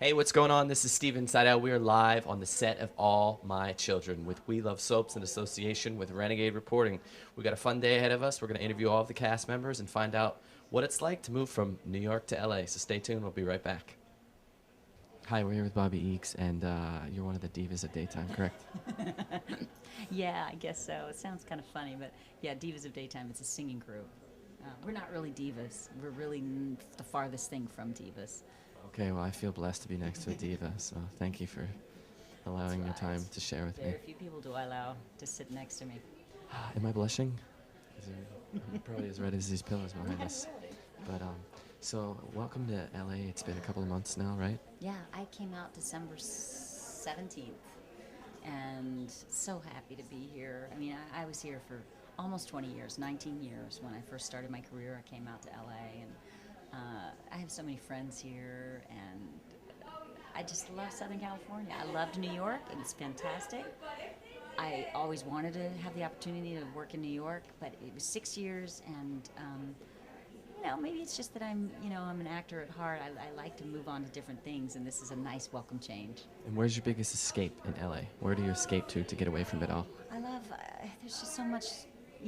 Hey, what's going on? This is Stephen Seidel. We are live on the set of All My Children with We Love Soaps in association with Renegade Reporting. We got a fun day ahead of us. We're going to interview all of the cast members and find out what it's like to move from New York to LA. So stay tuned. We'll be right back. Hi, we're here with Bobbie Eakes, and you're one of the divas of daytime, correct? Yeah, I guess so. It sounds kind of funny, but yeah, Divas of Daytime, it's a singing group. We're not really divas. We're really the farthest thing from divas. Okay, well, I feel blessed to be next to a diva, so thank you for allowing your time to share with me. Very few people do I allow to sit next to me. Am I blushing? I'm probably as red as these pillows behind us. But so welcome to LA. It's been a couple of months now, right? Yeah, I came out December 17th, and so happy to be here. I mean, I was here for almost 20 years, 19 years. When I first started my career, I came out to LA, and I have so many friends here, and I just love Southern California. I loved New York. It was fantastic. I always wanted to have the opportunity to work in New York, but it was 6 years, and maybe it's just that I'm an actor at heart. I like to move on to different things, and this is a nice welcome change. And where's your biggest escape in LA? Where do you escape to get away from it all? I love, there's just so much,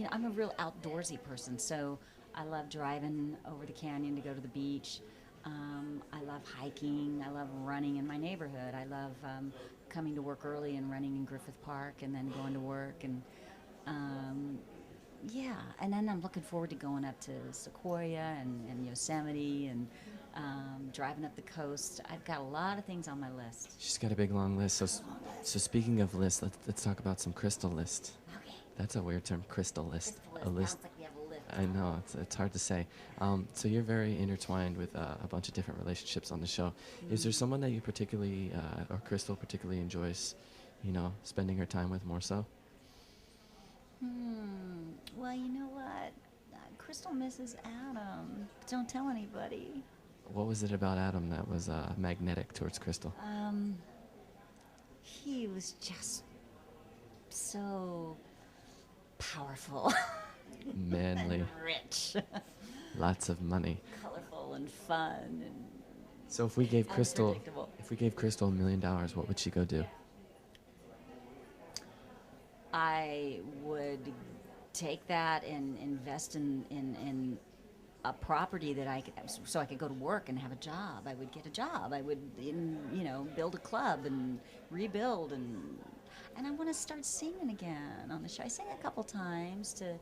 I'm a real outdoorsy person, so I love driving over the canyon to go to the beach. I love hiking. I love running in my neighborhood. I love coming to work early and running in Griffith Park and then going to work. And and then I'm looking forward to going up to Sequoia and Yosemite and driving up the coast. I've got a lot of things on my list. She's got a big, long list. So speaking of lists, let's talk about some crystal list. Okay. That's a weird term, crystal list. A list. Sounds like we have a list. I know, it's hard to say. So you're very intertwined with a bunch of different relationships on the show. Mm-hmm. Is there someone that you particularly, or Crystal particularly enjoys, spending her time with more so? Well, you know what? Crystal misses Adam. Don't tell anybody. What was it about Adam that was magnetic towards Crystal? He was just so powerful. Manly. And rich. Lots of money. Colorful and fun and so if we gave Crystal $1 million, what would she go do? I would take that and invest in a property that so I could go to work and have a job. I would get a job. I would build a club and rebuild and I want to start singing again on the show. I sang a couple times to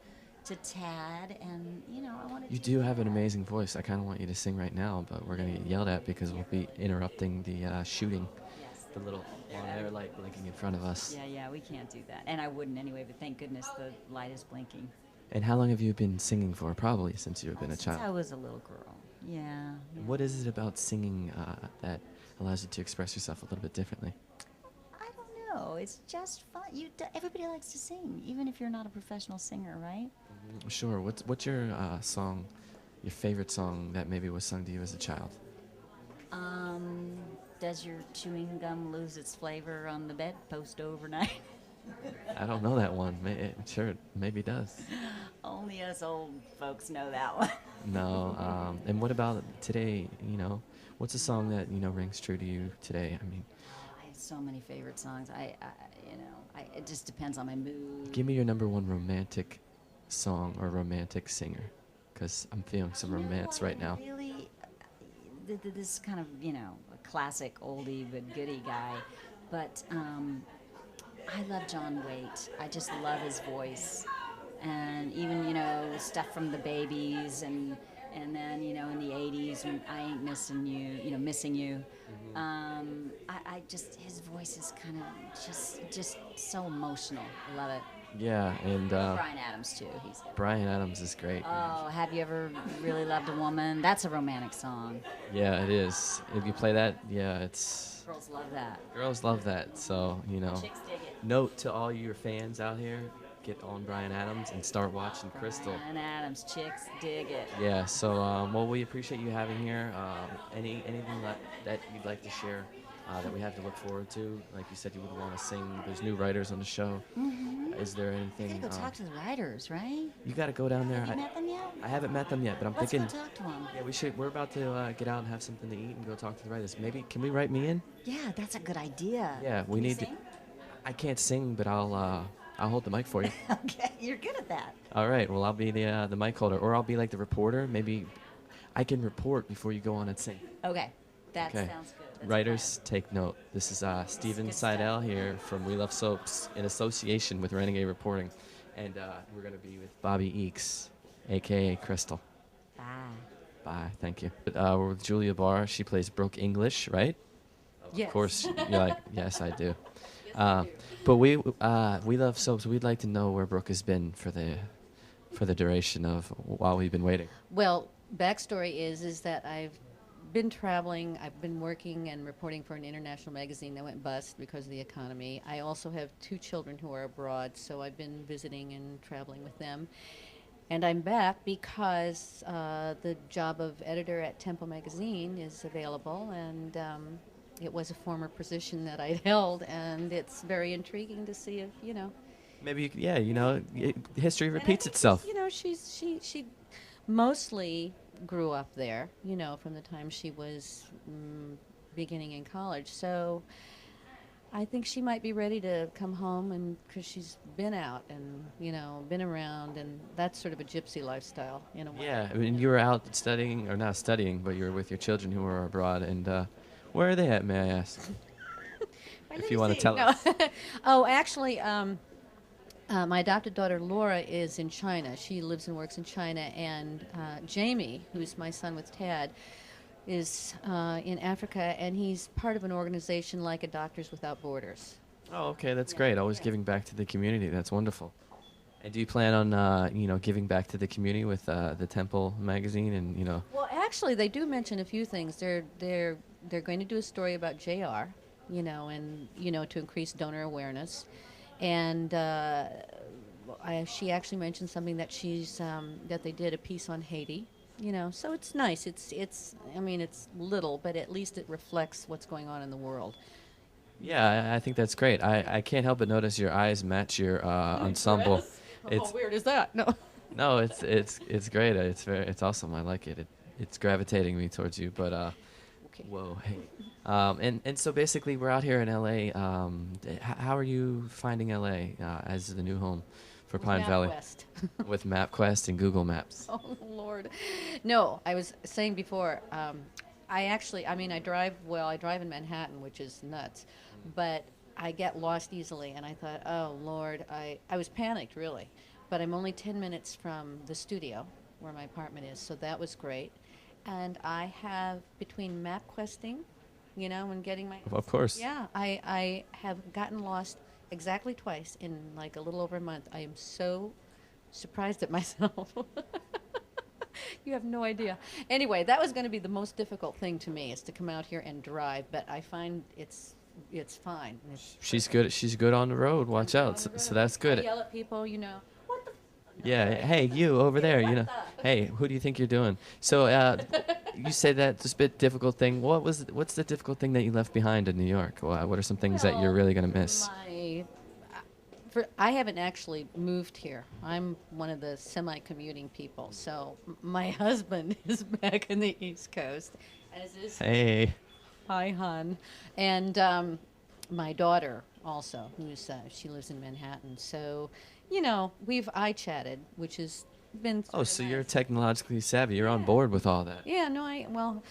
Tad, and I want to. You do have an amazing voice. I kind of want you to sing right now, but we're going to get yelled at because we'll be interrupting the shooting. Yes. The little on-air light blinking in front of us. Yeah, we can't do that, and I wouldn't anyway. But thank goodness the light is blinking. And how long have you been singing for? Probably since you've been a child. Since I was a little girl. Yeah. What is it about singing that allows you to express yourself a little bit differently? I don't know. It's just fun. Everybody likes to sing, even if you're not a professional singer, right? Sure. What's your song, your favorite song that maybe was sung to you as a child? Does your chewing gum lose its flavor on the bedpost overnight? I don't know that one. Sure, it maybe does. Only us old folks know that one. No. And what about today? What's a song that rings true to you today? I mean, I have so many favorite songs. It just depends on my mood. Give me your number one romantic song or romantic singer, because I'm feeling some romance right now. Really, this kind of a classic oldie but goodie guy, but I love John Waite. I just love his voice, and even stuff from the Babies, and then in the '80s when I Ain't Missing You, Missing You. Mm-hmm. I just his voice is kind of just so emotional. I love it. Yeah, and Bryan Adams too. Bryan Adams is great. Oh, have you ever really loved a woman? That's a romantic song. Yeah, it is. If you play that, yeah, it's. Girls love that. Girls love that. So Chicks dig it. Note to all your fans out here: get on Bryan Adams and start watching Crystal. Bryan Adams, chicks dig it. Yeah. So well, we appreciate you having here. Anything that you'd like to share? That we have to look forward to. Like you said, you would want to sing. There's new writers on the show. Mm-hmm. Is there You anything? gotta go talk to the writers, right? You got to go down there. Have you met them yet? I haven't met them yet, but I'm Let's thinking. go talk to them. Yeah, we should. We're about to get out and have something to eat and go talk to the writers. Maybe can we write me in? Yeah, that's a good idea. Yeah, we Can you need to. sing? I can't sing, but I'll hold the mic for you. Okay, you're good at that. All right. Well, I'll be the mic holder, or I'll be like the reporter. Maybe I can report before you go on and sing. Okay, that Okay. sounds good. That's Writers, take note. This is Stephen good Seidel stuff. here from We Love Soaps in association with Renegade Reporting. And we're going to be with Bobbie Eakes, a.k.a. Crystal. Bye. Bye. Thank you. We're with Julia Barr. She plays Brooke English, right? Yes. Of course. You're like, yes, I do. But we Love Soaps. We'd like to know where Brooke has been for the duration of while we've been waiting. Well, backstory is that I've been traveling. I've been working and reporting for an international magazine that went bust because of the economy. I also have 2 children who are abroad, so I've been visiting and traveling with them. And I'm back because the job of editor at Tempo magazine is available, and it was a former position that I'd held, and it's very intriguing to see if, Maybe, history And I repeats think itself. she mostly grew up there, from the time she was beginning in college. So I think she might be ready to come home, and because she's been out and been around, and that's sort of a gypsy lifestyle in a way. Yeah, I mean, you were out studying, or not studying, but you were with your children who were abroad. And where are they at, may I ask? If you want to tell us. Oh, actually, my adopted daughter Laura is in China. She lives and works in China, and Jamie, who's my son with Tad, is in Africa, and he's part of an organization like a Doctors Without Borders. Oh, okay, that's great. Always giving back to the community. That's wonderful. And do you plan on, giving back to the community with the Temple magazine and. Well, actually, they do mention a few things. They're going to do a story about JR, and to increase donor awareness. And she actually mentioned something that that they did a piece on Haiti. So it's nice. It's little, but at least it reflects what's going on in the world. Yeah, I think that's great. I can't help but notice your eyes match your ensemble. How weird is that? No. No, it's great. It's awesome. I like it. It's gravitating me towards you. But Okay. whoa, hey. And so basically, we're out here in LA. How are you finding LA as the new home for Pine Valley West. with MapQuest and Google Maps? Oh, Lord. No, I was saying before, I drive in Manhattan, which is nuts, but I get lost easily, and I thought, oh, Lord, I was panicked, really. But I'm only 10 minutes from the studio where my apartment is, so that was great. And I have, between MapQuesting, and getting my... Of course. Yeah, I have gotten lost exactly twice in like a little over a month. I am so surprised at myself. You have no idea. Anyway, that was going to be the most difficult thing to me, is to come out here and drive, but I find it's fine. She's good. She's good on the road. Watch out. So that's good. I yell at people, what the... Yeah. Hey, you over there. Hey, who do you think you're doing? So you say that this bit difficult thing. What's the difficult thing that you left behind in New York? What are some things that you're really gonna miss? I haven't actually moved here. I'm one of the semi-commuting people. So my husband is back in the East Coast, as is Hey. hi, hon, and my daughter also, she lives in Manhattan. So, we've chatted, which has been. Oh, so you're technologically savvy. You're on board with all that. Yeah, no,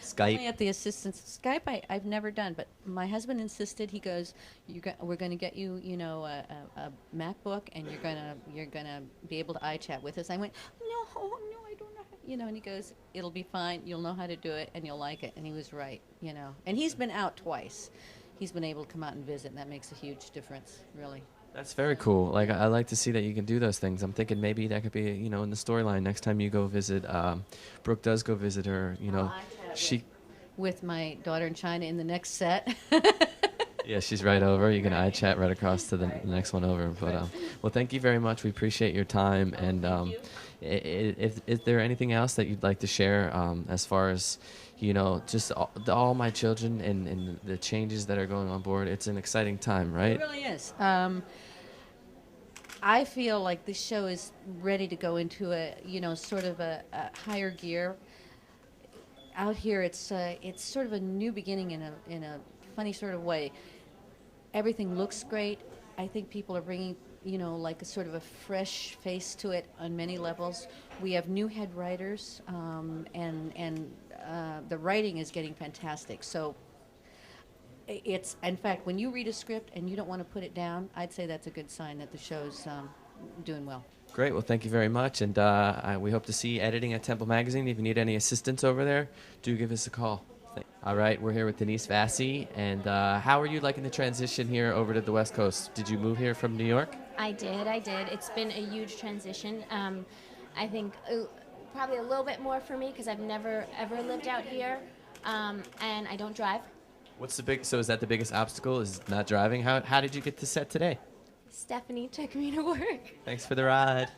Skype. only at the assistance. Skype I've never done, but my husband insisted. He goes, we're going to get you, a MacBook, and you're gonna be able to iChat with us. I went, no, I don't know. And he goes, it'll be fine. You'll know how to do it, and you'll like it. And he was right, And he's been out twice. He's been able to come out and visit, and that makes a huge difference, really. That's very cool. Like I like to see that you can do those things. I'm thinking maybe that could be, in the storyline next time you go visit. Brooke does go visit her. She. With my daughter in China in the next set. Yeah, she's right over. You can iChat right across to the next one over. But well, thank you very much. We appreciate your time. And is there anything else that you'd like to share as far as just all my children and the changes that are going on board? It's an exciting time, right? It really is. I feel like this show is ready to go into a, sort of a higher gear. Out here, it's sort of a new beginning in a funny sort of way. Everything looks great. I think people are bringing, like a sort of a fresh face to it on many levels. We have new head writers, and the writing is getting fantastic. So it's, in fact, when you read a script and you don't want to put it down, I'd say that's a good sign that the show's doing well. Great. Well, thank you very much. And we hope to see you editing at Temple Magazine. If you need any assistance over there, do give us a call. All right. We're here with Denise Vasi. And how are you liking the transition here over to the West Coast? Did you move here from New York? I did. It's been a huge transition. I think probably a little bit more for me because I've never, ever lived out here. And I don't drive. So is that the biggest obstacle, is not driving? How did you get to set today? Stephanie took me to work. Thanks for the ride.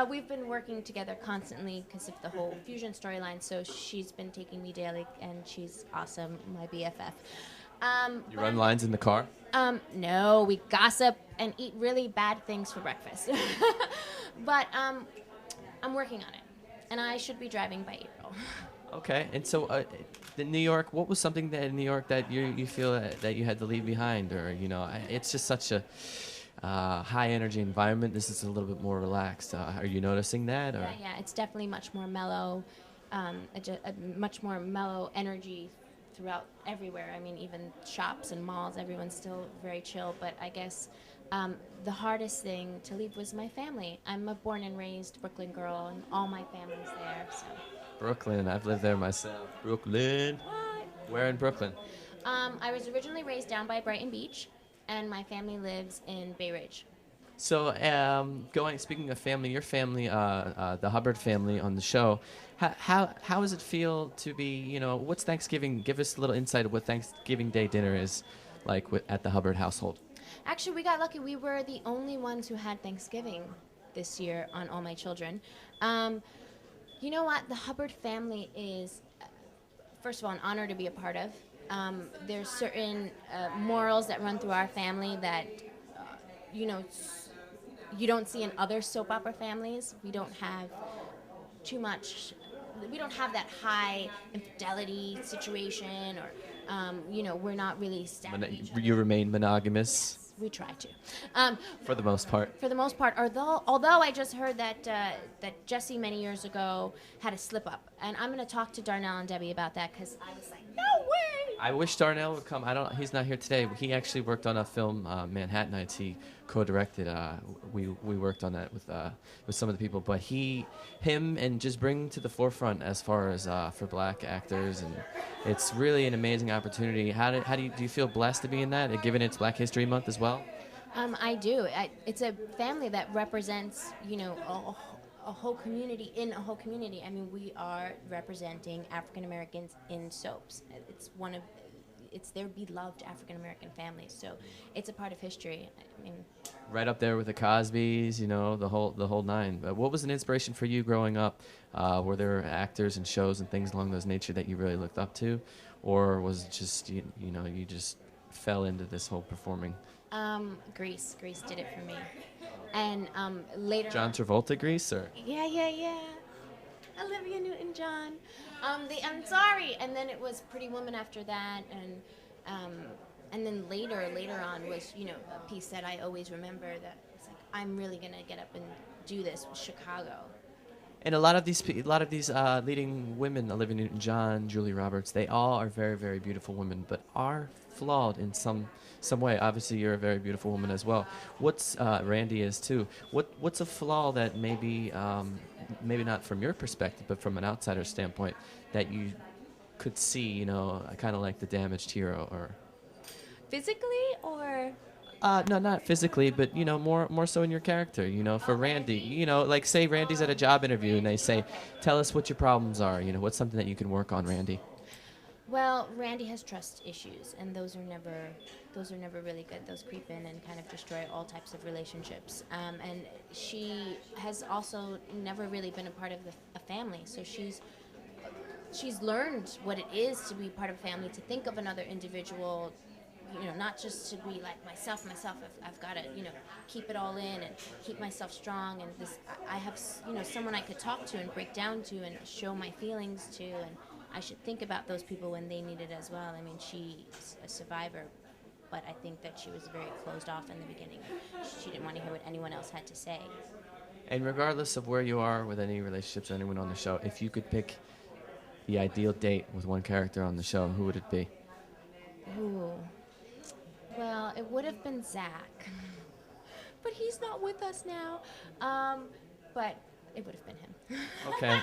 We've been working together constantly because of the whole Fusion storyline, so she's been taking me daily, and she's awesome, my BFF. You run lines in the car? No, we gossip and eat really bad things for breakfast. But I'm working on it, and I should be driving by April. Okay. And so in New York, what was something that in New York that you feel that you had to leave behind? Or, it's just such a high energy environment. This is a little bit more relaxed. Are you noticing that? Or? Yeah, it's definitely much more mellow, a much more mellow energy throughout everywhere. I mean, even shops and malls, everyone's still very chill. But I guess the hardest thing to leave was my family. I'm a born and raised Brooklyn girl, and all my family's there. So. Brooklyn, I've lived there myself. Brooklyn. What? Where in Brooklyn? I was originally raised down by Brighton Beach, and my family lives in Bay Ridge. So, speaking of family, your family, the Hubbard family on the show, how does it feel to be, what's Thanksgiving? Give us a little insight of what Thanksgiving Day dinner is like at the Hubbard household. Actually, we got lucky. We were the only ones who had Thanksgiving this year on All My Children. You know what? The Hubbard family is, first of all, an honor to be a part of. There's certain morals that run through our family that, you don't see in other soap opera families. We don't have too much. We don't have that high infidelity situation, or, we're not really stabbing each other. You remain monogamous? We try to. For the most part. For the most part, although I just heard that Jesse many years ago had a slip up, and I'm going to talk to Darnell and Debbie about that because I was like, no way. I wish Darnell would come. He's not here today. He actually worked on a film, Manhattanites. He co-directed. We worked on that with some of the people, but him, and just bring to the forefront as far as for black actors, and it's really an amazing opportunity. Do you feel blessed to be in that, given it's Black History Month as well? I do. It's a family that represents, a whole community in a whole community. I mean, we are representing African Americans in soaps. It's their beloved African American families, so it's a part of history. I mean, right up there with the Cosbys, the whole nine. What was an inspiration for you growing up? Were there actors and shows and things along those nature that you really looked up to, or was it just you just fell into this whole performing? Grease did it for me, and later. John Travolta, Grease, or? Yeah. Olivia Newton-John. I'm sorry, and then it was Pretty Woman after that, and then later on was a piece that I always remember that it's like I'm really gonna get up and do this with Chicago. And a lot of these leading women, Olivia Newton-John, Julia Roberts, they all are very, very beautiful women, but are flawed in some way. Obviously, you're a very beautiful woman as well. Randy is too. What's a flaw that maybe not from your perspective, but from an outsider's standpoint, that you could see, kind of like the damaged hero, or physically, or? No, not physically, but more so in your character. For Randy, like say Randy's at a job interview and they say, "Tell us what your problems are." What's something that you can work on, Randy? Well, Randy has trust issues, and those are never really good. Those creep in and kind of destroy all types of relationships. And she has also never really been a part of a family, so she's learned what it is to be part of a family, to think of another individual not just to be like myself. I've got to, keep it all in and keep myself strong. And I have, someone I could talk to and break down to and show my feelings to. And I should think about those people when they need it as well. I mean, she's a survivor, but I think that she was very closed off in the beginning. She didn't want to hear what anyone else had to say. And regardless of where you are with any relationships or anyone on the show, if you could pick the ideal date with one character on the show, who would it be? Ooh. Well, it would have been Zach. But he's not with us now. But it would have been him. Okay.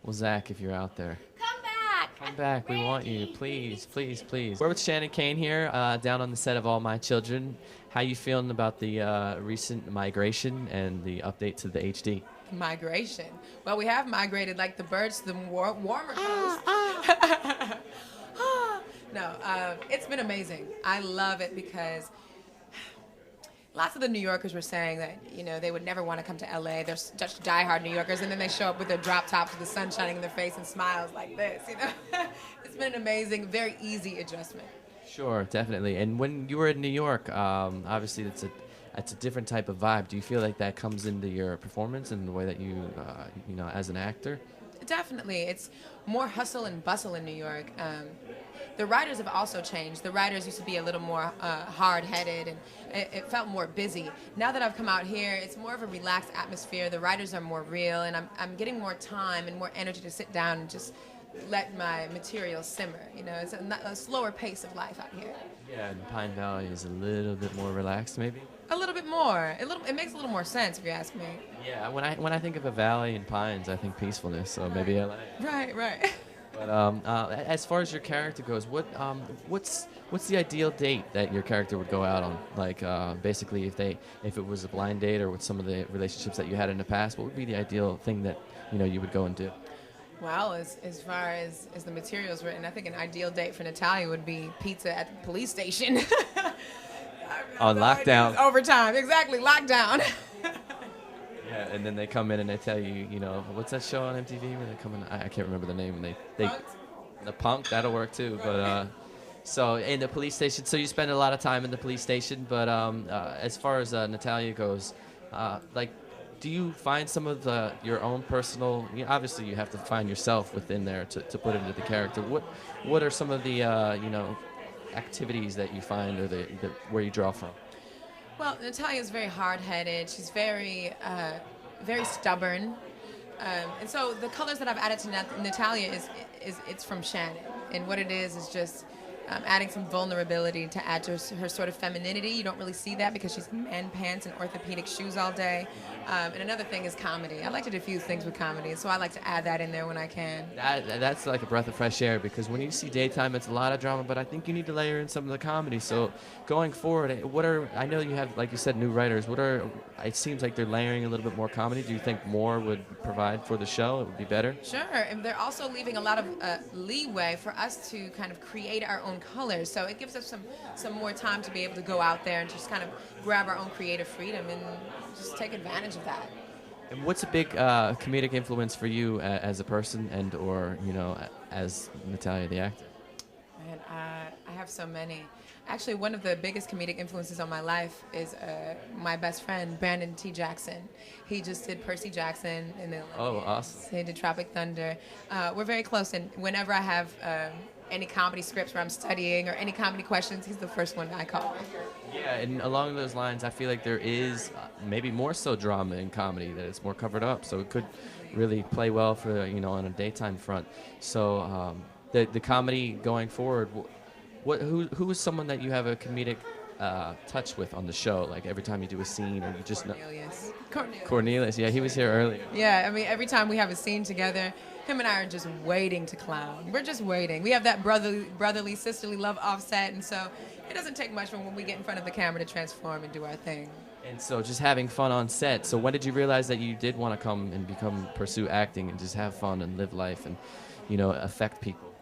Well, Zach, if you're out there, Come back! come back. We want you. Please, please, please. We're with Shannon Kane here, down on the set of All My Children. How you feeling about the recent migration and the update to the HD? Migration. Well, we have migrated like the birds to the warmer coast. No, it's been amazing. I love it because lots of the New Yorkers were saying that, they would never want to come to LA. They're such diehard New Yorkers, and then they show up with their drop tops with the sun shining in their face and smiles like this, It's been an amazing, very easy adjustment. Sure, definitely. And when you were in New York, obviously it's a different type of vibe. Do you feel like that comes into your performance and the way that you, as an actor? Definitely. It's more hustle and bustle in New York. The writers have also changed. The writers used to be a little more hard-headed, and it felt more busy. Now that I've come out here, it's more of a relaxed atmosphere. The writers are more real, and I'm getting more time and more energy to sit down and just let my material simmer. It's a slower pace of life out here. Yeah, and Pine Valley is a little bit more relaxed, maybe? A little bit more. It makes a little more sense, if you ask me. Yeah, when I think of a valley and pines, I think peacefulness, so maybe LA. Right. But as far as your character goes, what's the ideal date that your character would go out on? Like, basically, if it was a blind date or with some of the relationships that you had in the past, what would be the ideal thing that you would go and do? Well, as far as the material's written, I think an ideal date for Natalia would be pizza at the police station. On lockdown. Overtime, exactly, lockdown. Yeah, and then they come in and they tell you, what's that show on MTV where they come in? I can't remember the name. And they the Punk, that'll work too. But so in the police station, so you spend a lot of time in the police station. But as far as Natalia goes, do you find some of your own personal? Obviously, you have to find yourself within there to put into the character. What are some of the activities that you find or where you draw from? Well, Natalia's very hard-headed. She's very stubborn, and so the colors that I've added to Natalia is it's from Shannon, and what it is just adding some vulnerability to add to her sort of femininity. You don't really see that because she's in man pants and orthopedic shoes all day. And another thing is comedy. I like to diffuse things with comedy, so I like to add that in there when I can. That's like a breath of fresh air, because when you see daytime, it's a lot of drama, but I think you need to layer in some of the comedy. So going forward, I know you have, like you said, new writers. It seems like they're layering a little bit more comedy. Do you think more would provide for the show? It would be better? Sure, and they're also leaving a lot of leeway for us to kind of create our own colors. So it gives us some more time to be able to go out there and just kind of grab our own creative freedom and just take advantage of that. And what's a big comedic influence for you as a person and or, as Natalia the actor? Man, I have so many. Actually, one of the biggest comedic influences on my life is my best friend, Brandon T. Jackson. He just did Percy Jackson in the Olympics. Oh, awesome. He did Tropic Thunder. We're very close, and whenever I have any comedy scripts where I'm studying or any comedy questions, he's the first one I call. Yeah, and along those lines, I feel like there is maybe more so drama in comedy, that it's more covered up, so it could really play well for, on a daytime front. So the comedy going forward, who is someone that you have a comedic touch with on the show? Like every time you do a scene, or you just Cornelius. Cornelius, yeah, he was here earlier. Yeah, I mean, every time we have a scene together, him and I are just waiting to clown. We're just waiting. We have that brotherly, sisterly love offset, and so it doesn't take much when we get in front of the camera to transform and do our thing. And so just having fun on set. So when did you realize that you did want to come and pursue acting and just have fun and live life and, affect people?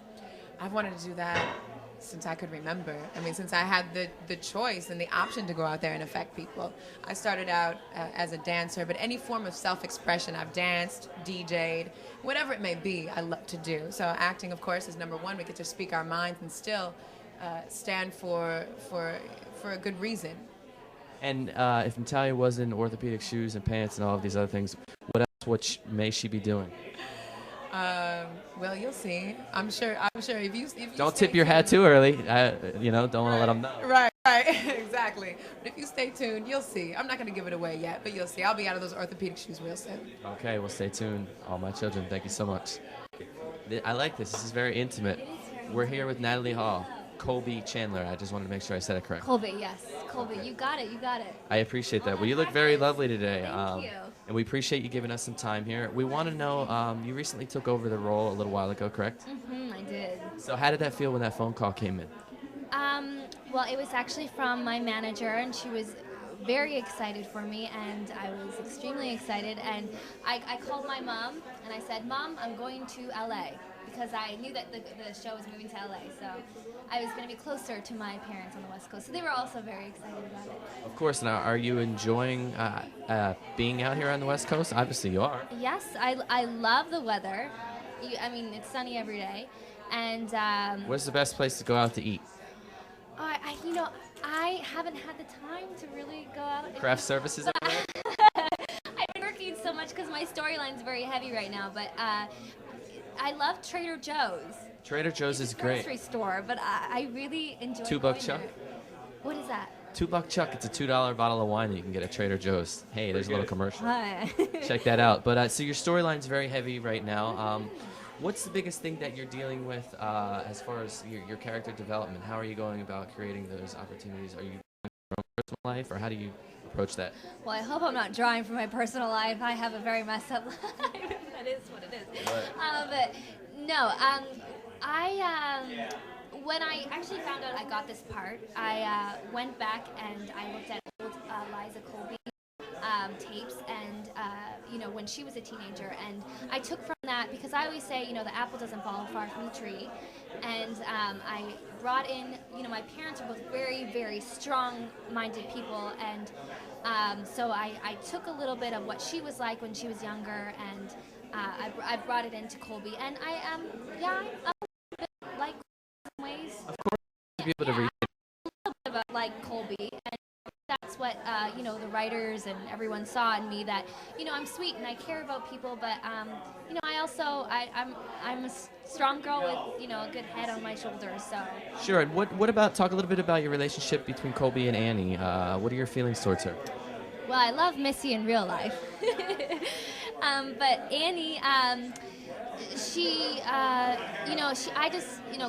I've wanted to do that since I could remember. I mean, since I had the choice and the option to go out there and affect people. I started out as a dancer, but any form of self-expression, I've danced, DJ'd, whatever it may be, I love to do. So acting, of course, is number one. We get to speak our minds and still stand for a good reason. And if Natalia was in orthopedic shoes and pants and all of these other things, what may she be doing? Well, you'll see. I'm sure. If you Don't stay tip your hat tuned- too early. Don't want to let them know. Right, exactly. But if you stay tuned, you'll see. I'm not going to give it away yet, but you'll see. I'll be out of those orthopedic shoes real soon. Okay, well, stay tuned. All my children, thank you so much. I like this. This is very intimate. We're here with Natalie Hall, Colby Chandler. I just wanted to make sure I said it correct. Colby, yes. Colby, you got it. I appreciate that. Well, you look very lovely today. Thank you. And we appreciate you giving us some time here. We want to know, you recently took over the role a little while ago, correct? I did. So how did that feel when that phone call came in? Well, it was actually from my manager, and she was very excited for me, and I was extremely excited. And I called my mom, and I said, Mom, I'm going to LA, because I knew that the show was moving to LA. So I was going to be closer to my parents on the West Coast. So they were also very excited about it. Of course. Now, are you enjoying being out here on the West Coast? Obviously, you are. Yes, I love the weather. I mean, it's sunny every day. And Where's the best place to go out to eat? I haven't had the time to really go out. Craft services over there? I've been working so much because my storyline's very heavy right now, but I love Trader Joe's. Trader Joe's is It's a great. grocery store, but I really enjoy $2 going chuck? there. What is that? $2 chuck. It's a $2 bottle of wine that you can get at Trader Joe's. Hey, there's a little commercial. Hi. Check that out. But so your storyline's very heavy right now. What's the biggest thing that you're dealing with as far as your character development? How are you going about creating those opportunities? Are you doing your own personal life, or how do you approach that? Well, I hope I'm not drawing from my personal life. I have a very messed up life. That is what it is. Right. But no, when I actually found out I got this part, I went back and I looked at old Liza Colby tapes, and when she was a teenager, and I took from that, because I always say, the apple doesn't fall far from the tree, and I brought in, my parents are both very, very strong-minded people, and so I took a little bit of what she was like when she was younger, and I brought it into Colby, and I'm a little bit like in ways. Of course, to be able to read. A little bit about like Colby, and that's what the writers and everyone saw in me, that I'm sweet and I care about people, but I also I'm a strong girl with a good head on my shoulders. So Sure. And what about, talk a little bit about your relationship between Colby and Annie? What are your feelings towards her? well, I love Missy in real life, but Annie.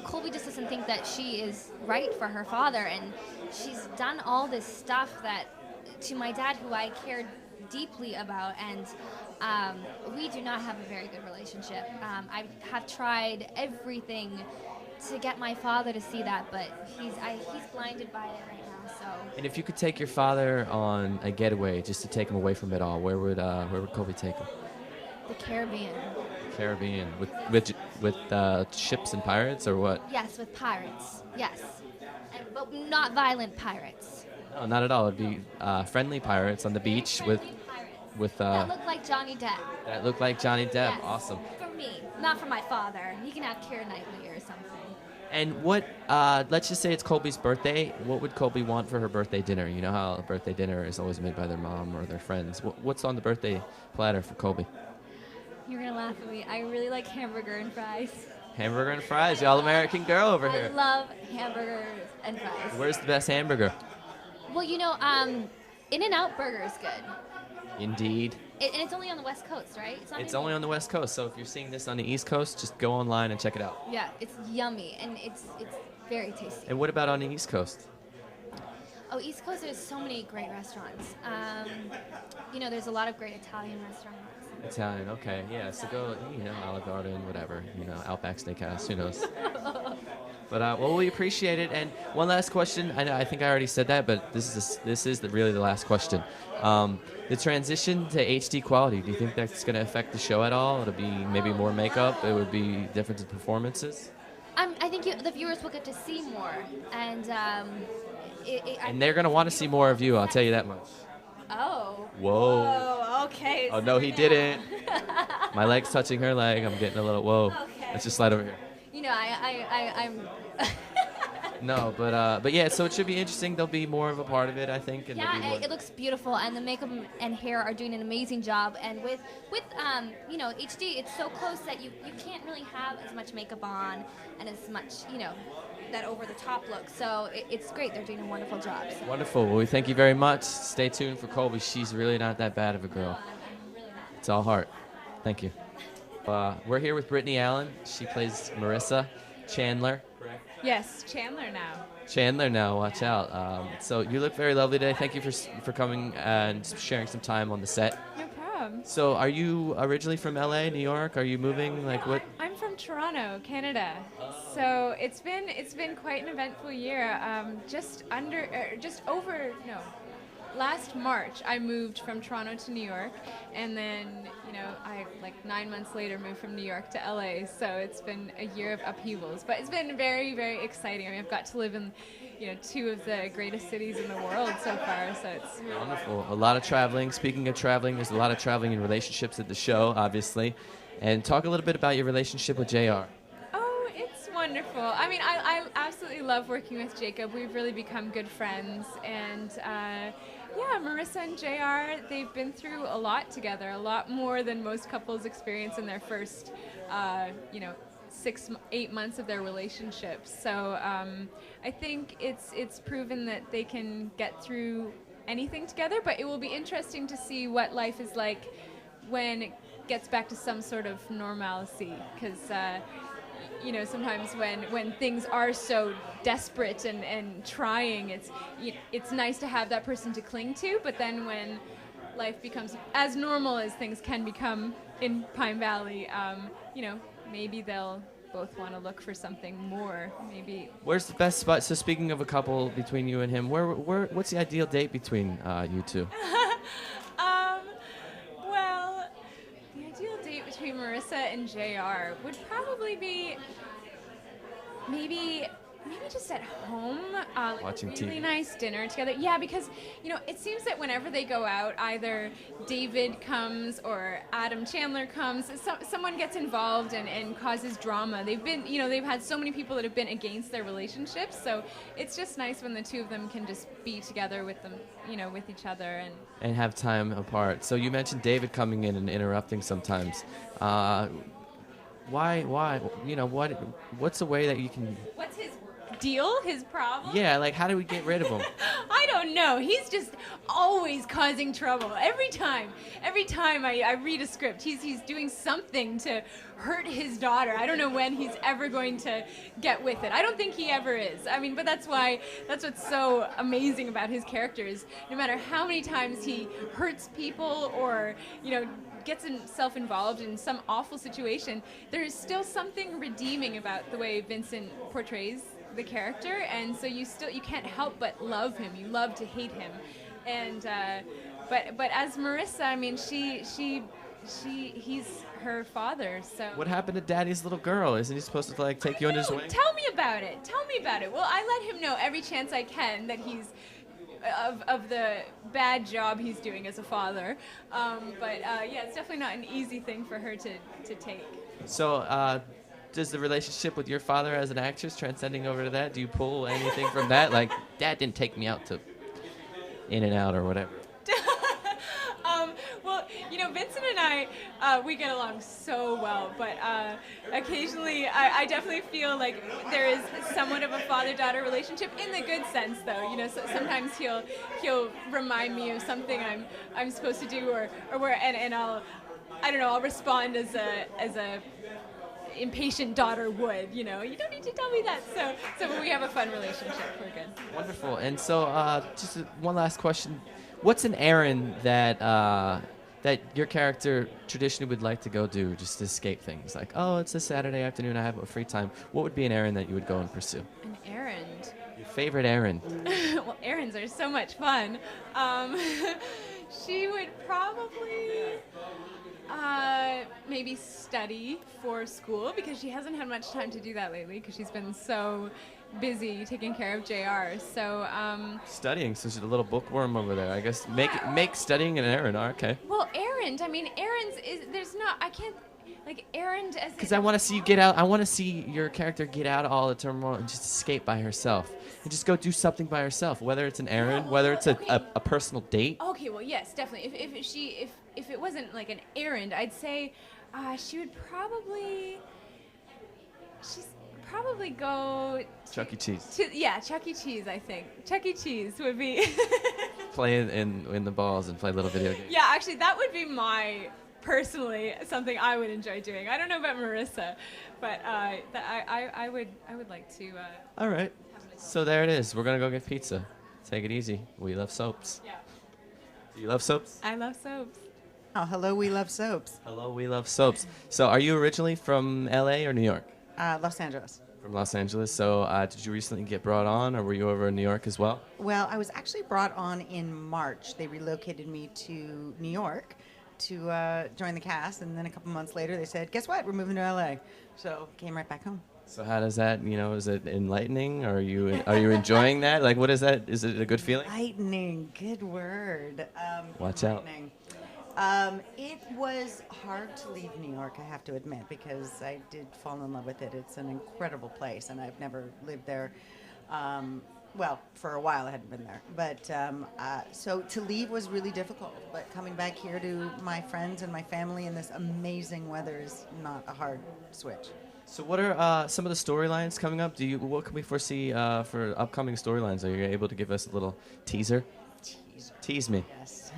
Colby just doesn't think that she is right for her father, and she's done all this stuff that to my dad, who I cared deeply about, and we do not have a very good relationship. I have tried everything to get my father to see that, but he's blinded by it right now. So. And if you could take your father on a getaway, just to take him away from it all, where would Colby take him? The Caribbean. Caribbean with ships and pirates, or what? Yes, with pirates. Yes, but not violent pirates. No, not at all. It'd be friendly pirates on the beach with That look like Johnny Depp. that look like Johnny Depp. Yes. Awesome. For me, not for my father. He can have Keira Knightley or something. And what? Let's just say it's Colby's birthday. What would Colby want for her birthday dinner? You know how a birthday dinner is always made by their mom or their friends. What's on the birthday platter for Colby? You're gonna laugh at me. I really like hamburger and fries. Hamburger and fries. The all-American girl over I here. love hamburgers and fries. Where's the best hamburger? Well, In-N-Out Burger is good. Indeed. And it's only on the West Coast, right? It's only on the West Coast, so if you're seeing this on the East Coast, just go online and check it out. Yeah, it's yummy, and it's very tasty. And what about on the East Coast? Oh, East Coast, there's so many great restaurants. There's a lot of great Italian restaurants. Italian, okay, yeah. So go, Olive Garden, whatever, Outback Steakhouse, who knows. But we appreciate it. And one last question. I think I already said that, but this is really the last question. The transition to HD quality. Do you think that's going to affect the show at all? It'll be maybe more makeup. It would be different in performances. I think the viewers will get to see more, and and they're going to want to see more of you. I'll tell you that much. Oh. Whoa. Whoa. Okay. Oh no, he didn't. My leg's touching her leg. I'm getting a little whoa. Okay. Let's just slide over here. I'm. No, but yeah, so it should be interesting. They'll be more of a part of it, I think. And there'll be Yeah, more- it looks beautiful, and the makeup and hair are doing an amazing job. And with HD, it's so close that you can't really have as much makeup on and as much that over the top look. So it's great. They're doing a wonderful job. So. Wonderful. Well, we thank you very much. Stay tuned for Colby. She's really not that bad of a girl. I'm really not. It's all heart. Thank you. We're here with Brittany Allen. She plays Marissa Chandler. Yes, Chandler now. Chandler now, watch out. So you look very lovely today. Thank you for coming and sharing some time on the set. No problem. So are you originally from LA, New York? Are you moving? Like what? I'm from Toronto, Canada. So it's been quite an eventful year. Last March I moved from Toronto to New York, and then I 9 months later moved from New York to LA. So it's been a year of upheavals, but it's been very, very exciting. I mean, I've got to live in two of the greatest cities in the world so far. So it's Wonderful. A lot of traveling. Speaking of traveling, there's a lot of traveling in relationships at the show, obviously. And talk a little bit about your relationship with JR. Oh, it's wonderful. I mean, I absolutely love working with Jacob. We've really become good friends, and yeah, Marissa and JR, they've been through a lot together, a lot more than most couples experience in their first, 6-8 months of their relationship. So I think it's proven that they can get through anything together, but it will be interesting to see what life is like when it gets back to some sort of normalcy, because sometimes when things are so desperate and trying, it's nice to have that person to cling to, but then when life becomes as normal as things can become in Pine Valley, maybe they'll both want to look for something more. Maybe. Where's the best spot? So speaking of a couple between you and him, what's the ideal date between you two? Well, the ideal date between Marissa and JR would probably be maybe just at home, Watching a really TV. nice dinner together. Yeah, because it seems that whenever they go out, either David comes or Adam Chandler comes. Someone gets involved and causes drama. They've had so many people that have been against their relationships. So it's just nice when the two of them can just be together with them, with each other And have time apart. So you mentioned David coming in and interrupting sometimes. Why? What's a way that you can? What's his deal? His problem? Yeah, like how do we get rid of him? I don't know. He's just always causing trouble. Every time I read a script, he's doing something to hurt his daughter. I don't know when he's ever going to get with it. I don't think he ever is. I mean, but that's what's so amazing about his character is no matter how many times he hurts people or, gets himself involved in some awful situation, there is still something redeeming about the way Vincent portrays the character, and so you can't help but love him. You love to hate him, and but as Marissa, I mean, he's her father. So What happened to Daddy's little girl? Isn't he supposed to take you under his wing? Tell me about it. Well, I let him know every chance I can that he's of the bad job he's doing as a father. But yeah, it's definitely not an easy thing for her to take. So, does the relationship with your father as an actress transcending over to that? Do you pull anything from that? Like, Dad didn't take me out to In-N-Out or whatever. Well, Vincent and I, we get along so well, but occasionally I definitely feel like there is somewhat of a father-daughter relationship in the good sense, though. So sometimes he'll remind me of something I'm supposed to do, or where and I'll respond as a impatient daughter would. You don't need to tell me that. So we have a fun relationship. We're good. Wonderful. And so, just one last question. What's an errand that your character traditionally would like to go do just to escape things? Like, oh, it's a Saturday afternoon, I have a free time. What would be an errand that you would go and pursue? An errand? Your favorite errand? Well, errands are so much fun. She would probably maybe study for school, because she hasn't had much time to do that lately because she's been so busy taking care of JR. So Studying, so she's a little bookworm over there. I guess make studying an errand. Okay. well, errands like errand as Because I want to see you get out. I want to see your character get out of all the turmoil and just escape by herself. And just go do something by herself, whether it's an errand, whether it's a personal date. Okay, well, yes, definitely. If it wasn't like an errand, I'd say she would probably go Chuck E. Cheese. Chuck E. Cheese. I think Chuck E. Cheese would be. Play in the balls and play little video games. Yeah, actually, that would be personally something I would enjoy doing. I don't know about Marissa, but I would like to. All right. So there it is. We're gonna go get pizza. Take it easy. We love soaps. Yeah. Do you love soaps? I love soaps. Oh, hello, we love soaps. Hello, we love soaps. So are you originally from L.A. or New York? Los Angeles. From Los Angeles. So did you recently get brought on, or were you over in New York as well? Well, I was actually brought on in March. They relocated me to New York to join the cast, and then a couple months later they said, guess what, we're moving to LA. So came right back home. So how does that, is it enlightening? Are you enjoying that? Like, what is that? Is it a good feeling? Enlightening, good word. Watch out. It was hard to leave New York, I have to admit, because I did fall in love with it. It's an incredible place, and I've never lived there. Well, for a while I hadn't been there. But so to leave was really difficult. But coming back here to my friends and my family in this amazing weather is not a hard switch. So what are some of the storylines coming up? What can we foresee for upcoming storylines? Are you able to give us a little teaser? Tease me. Yes.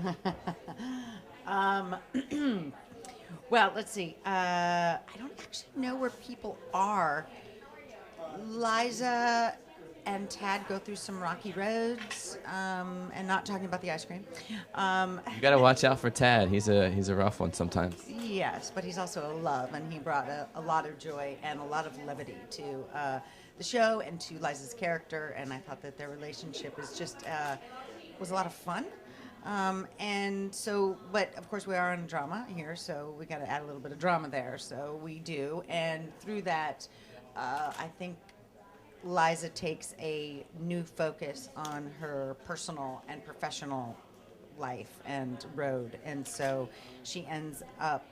Well, let's see. I don't actually know where people are. Liza and Tad go through some rocky roads, and not talking about the ice cream. You got to watch out for Tad. He's a rough one sometimes. Yes, but he's also a love, and he brought a lot of joy and a lot of levity to the show and to Liza's character, and I thought that their relationship is just was a lot of fun. And so, but of course we are on drama here, so we got to add a little bit of drama there. So we do, and through that, I think Liza takes a new focus on her personal and professional life and road, and so she ends up.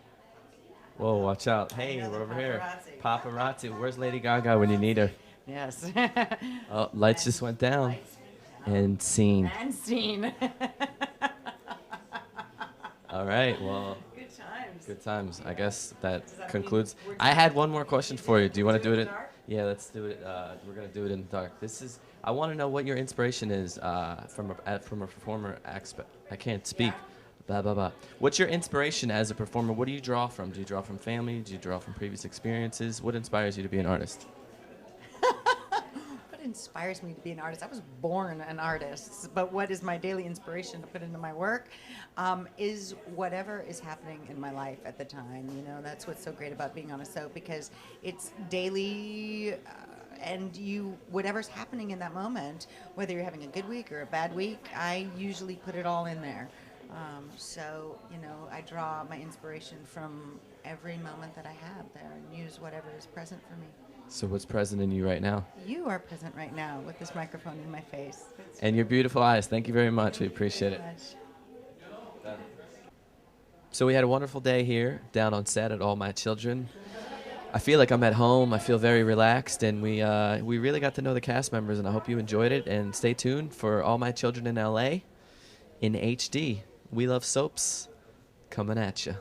Whoa, watch out. Hey, we're over here. Paparazzi. Where's Lady Gaga when you need her? Yes. Oh, lights just went down. And scene. And scene. All right, well. Good times. Good times. I guess that concludes. I had one more question for you. Do you want to do it? Yeah, let's do it. We're gonna do it in the dark. I want to know what your inspiration is from a performer aspect. I can't speak. Blah blah blah. What's your inspiration as a performer? What do you draw from? Do you draw from family? Do you draw from previous experiences? What inspires you to be an artist? What inspires me to be an artist? I was born an artist, but what is my daily inspiration to put into my work is whatever is happening in my life at the time. That's what's so great about being on a soap, because it's daily, and whatever's happening in that moment, whether you're having a good week or a bad week, I usually put it all in there. So I draw my inspiration from every moment that I have there and use whatever is present for me. So what's present in you right now? You are present right now with this microphone in my face. And your beautiful eyes. Thank you very much. We appreciate it. So we had a wonderful day here down on set at All My Children. I feel like I'm at home. I feel very relaxed, and we really got to know the cast members, and I hope you enjoyed it. And stay tuned for All My Children in LA in HD. We Love Soaps coming at you.